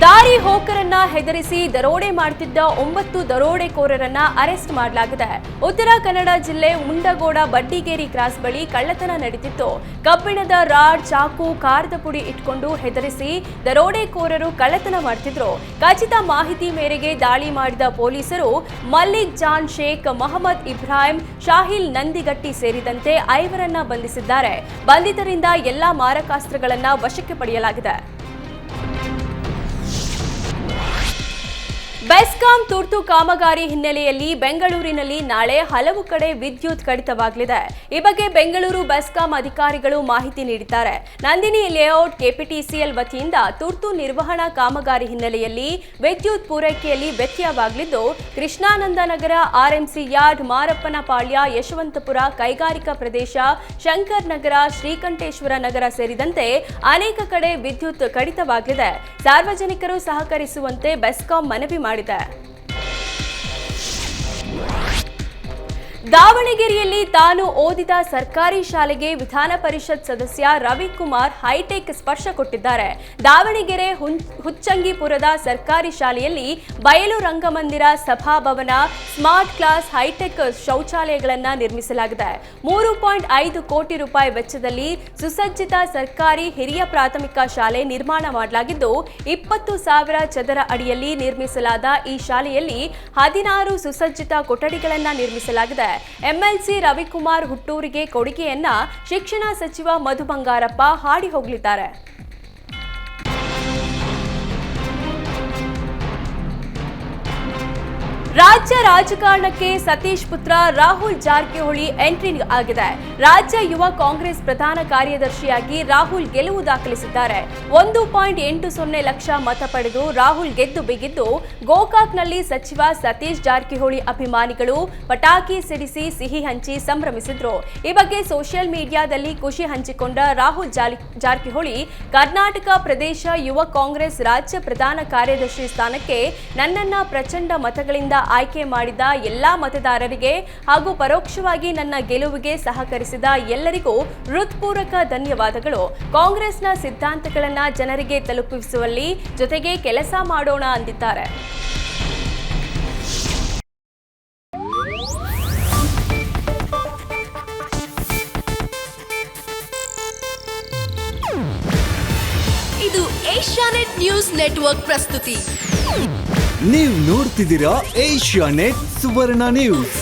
ದಾರಿ ಹೋಕರನ್ನ ಹೆದರಿಸಿ ದರೋಡೆ ಮಾಡುತ್ತಿದ್ದ 9 ದರೋಡೆಕೋರರನ್ನ ಅರೆಸ್ಟ್ ಮಾಡಲಾಗಿದೆ. ಉತ್ತರ ಕನ್ನಡ ಜಿಲ್ಲೆ ಮುಂಡಗೋಡ ಬಡ್ಡಿಗೇರಿ ಕ್ರಾಸ್ ಬಳಿ ಕಳ್ಳತನ ನಡೆದಿತ್ತು. ಕಬ್ಬಿಣದ ರಾಡ್, ಚಾಕು, ಖಾರದ ಪುಡಿ ಇಟ್ಕೊಂಡು ಹೆದರಿಸಿ ದರೋಡೆಕೋರರು ಕಳ್ಳತನ ಮಾಡುತ್ತಿದ್ರು. ಖಚಿತ ಮಾಹಿತಿ ಮೇರೆಗೆ ದಾಳಿ ಮಾಡಿದ ಪೊಲೀಸರು ಮಲ್ಲಿಕ್ ಜಾನ್ ಶೇಖ್, ಮೊಹಮ್ಮದ್ ಇಬ್ರಾಹಿಂ, ಶಾಹಿಲ್ ನಂದಿಗಟ್ಟಿ ಸೇರಿದಂತೆ 5ರನ್ನ ಬಂಧಿಸಿದ್ದಾರೆ. ಬಂಧಿತರಿಂದ ಎಲ್ಲಾ ಮಾರಕಾಸ್ತ್ರಗಳನ್ನ ವಶಕ್ಕೆ ಪಡೆಯಲಾಗಿದೆ. ಬೆಸ್ಕಾಂ ತುರ್ತು ಕಾಮಗಾರಿ ಹಿನ್ನೆಲೆಯಲ್ಲಿ ಬೆಂಗಳೂರಿನಲ್ಲಿ ನಾಳೆ ಹಲವು ಕಡೆ ವಿದ್ಯುತ್ ಕಡಿತವಾಗಲಿದೆ. ಈ ಬಗ್ಗೆ ಬೆಂಗಳೂರು ಬೆಸ್ಕಾಂ ಅಧಿಕಾರಿಗಳು ಮಾಹಿತಿ ನೀಡಿದ್ದಾರೆ. ನಂದಿನಿ ಲೇಔಟ್ ಕೆಪಿಟಿಸಿಎಲ್ ವತಿಯಿಂದ ತುರ್ತು ನಿರ್ವಹಣಾ ಕಾಮಗಾರಿ ಹಿನ್ನೆಲೆಯಲ್ಲಿ ವಿದ್ಯುತ್ ಪೂರೈಕೆಯಲ್ಲಿ ವ್ಯತ್ಯಯವಾಗಲಿದ್ದು, ಕೃಷ್ಣಾನಂದ ನಗರ, ಆರ್ಎಂಸಿ ಯಾರ್ಡ್, ಮಾರಪ್ಪನಪಾಳ್ಯ, ಯಶವಂತಪುರ, ಕೈಗಾರಿಕಾ ಪ್ರದೇಶ, ಶಂಕರ್ ನಗರ, ಶ್ರೀಕಂಠೇಶ್ವರ ನಗರ ಸೇರಿದಂತೆ ಅನೇಕ ಕಡೆ ವಿದ್ಯುತ್ ಕಡಿತವಾಗಲಿದೆ. ಸಾರ್ವಜನಿಕರು ಸಹಕರಿಸುವಂತೆ ಬೆಸ್ಕಾಂ ಮನವಿ ಮಾಡಿದೆ. ದಾವಣಗೆರೆಯಲ್ಲಿ ತಾನು ಓದಿದ ಸರ್ಕಾರಿ ಶಾಲೆಗೆ ವಿಧಾನ ಪರಿಷತ್ ಸದಸ್ಯ ರವಿಕುಮಾರ್ ಹೈಟೆಕ್ ಸ್ಪರ್ಶ ಕೊಟ್ಟಿದ್ದಾರೆ. ದಾವಣಗೆರೆ ಹುಚ್ಚಂಗಿಪುರದ ಸರ್ಕಾರಿ ಶಾಲೆಯಲ್ಲಿ ಬಯಲು ರಂಗಮಂದಿರ, ಸಭಾಭವನ, ಸ್ಮಾರ್ಟ್ ಕ್ಲಾಸ್, ಹೈಟೆಕ್ ಶೌಚಾಲಯಗಳನ್ನು ನಿರ್ಮಿಸಲಾಗಿದೆ. 3.5 ಕೋಟಿ ರೂಪಾಯಿ ವೆಚ್ಚದಲ್ಲಿ ಸುಸಜ್ಜಿತ ಸರ್ಕಾರಿ ಹಿರಿಯ ಪ್ರಾಥಮಿಕ ಶಾಲೆ ನಿರ್ಮಾಣ ಮಾಡಲಾಗಿದ್ದು, 20,000 ಚದರ ಅಡಿಯಲ್ಲಿ ನಿರ್ಮಿಸಲಾದ ಈ ಶಾಲೆಯಲ್ಲಿ 16 ಸುಸಜ್ಜಿತ ಕೊಠಡಿಗಳನ್ನು ನಿರ್ಮಿಸಲಾಗಿದೆ. ಎಂಎಲ್ಸಿ ರವಿಕುಮಾರ್ ಹುಟ್ಟೂರಿಗೆ ಕೊಡುಗೆಯನ್ನ ಶಿಕ್ಷಣ ಸಚಿವ ಮಧು ಬಂಗಾರಪ್ಪ ಹಾಡಿ ಹೋಗಲಿದ್ದಾರೆ. ರಾಜ್ಯ ರಾಜಕಾರಣಕ್ಕೆ ಸತೀಶ್ ಪುತ್ರ ರಾಹುಲ್ ಜಾರಕಿಹೊಳಿ ಎಂಟ್ರಿ ಆಗಿದೆ. ರಾಜ್ಯ ಯುವ ಕಾಂಗ್ರೆಸ್ ಪ್ರಧಾನ ಕಾರ್ಯದರ್ಶಿಯಾಗಿ ರಾಹುಲ್ ಗೆಲುವು ದಾಖಲಿಸಿದ್ದಾರೆ. 1.80 ಲಕ್ಷ ಮತ ಪಡೆದು ರಾಹುಲ್ ಗೆದ್ದು ಬಿಗಿದ್ದು, ಗೋಕಾಕ್ನಲ್ಲಿ ಸಚಿವ ಸತೀಶ್ ಜಾರಕಿಹೊಳಿ ಅಭಿಮಾನಿಗಳು ಪಟಾಕಿ ಸಿಡಿಸಿ ಸಿಹಿ ಹಂಚಿ ಸಂಭ್ರಮಿಸಿದ್ರು. ಈ ಬಗ್ಗೆ ಸೋಷಿಯಲ್ ಮೀಡಿಯಾದಲ್ಲಿ ಖುಷಿ ಹಂಚಿಕೊಂಡ ರಾಹುಲ್ ಜಾರಕಿಹೊಳಿ, ಕರ್ನಾಟಕ ಪ್ರದೇಶ ಯುವ ಕಾಂಗ್ರೆಸ್ ರಾಜ್ಯ ಪ್ರಧಾನ ಕಾರ್ಯದರ್ಶಿ ಸ್ಥಾನಕ್ಕೆ ನನ್ನನ್ನ ಪ್ರಚಂಡ ಮತಗಳಿಂದ ಆಯ್ಕೆ ಮಾಡಿದ ಎಲ್ಲಾ ಮತದಾರರಿಗೆ ಹಾಗೂ ಪರೋಕ್ಷವಾಗಿ ನನ್ನ ಗೆಲುವಿಗೆ ಸಹಕರಿಸಿದ ಎಲ್ಲರಿಗೂ ಹೃತ್ಪೂರ್ವಕ ಧನ್ಯವಾದಗಳು. ಕಾಂಗ್ರೆಸ್ನ ಸಿದ್ಧಾಂತಗಳನ್ನು ಜನರಿಗೆ ತಲುಪಿಸುವಲ್ಲಿ ಜೊತೆಗೆ ಕೆಲಸ ಮಾಡೋಣ ಅಂದಿದ್ದಾರೆ. ಇದು ಏಷ್ಯಾನೆಟ್ ನ್ಯೂಸ್ ನೆಟ್ವರ್ಕ್ ಪ್ರಸ್ತುತಿ. ನೀವು ನೋಡ್ತಿದ್ದೀರಾ ಏಷ್ಯಾನೆಟ್ ಸುವರ್ಣ ನ್ಯೂಸ್.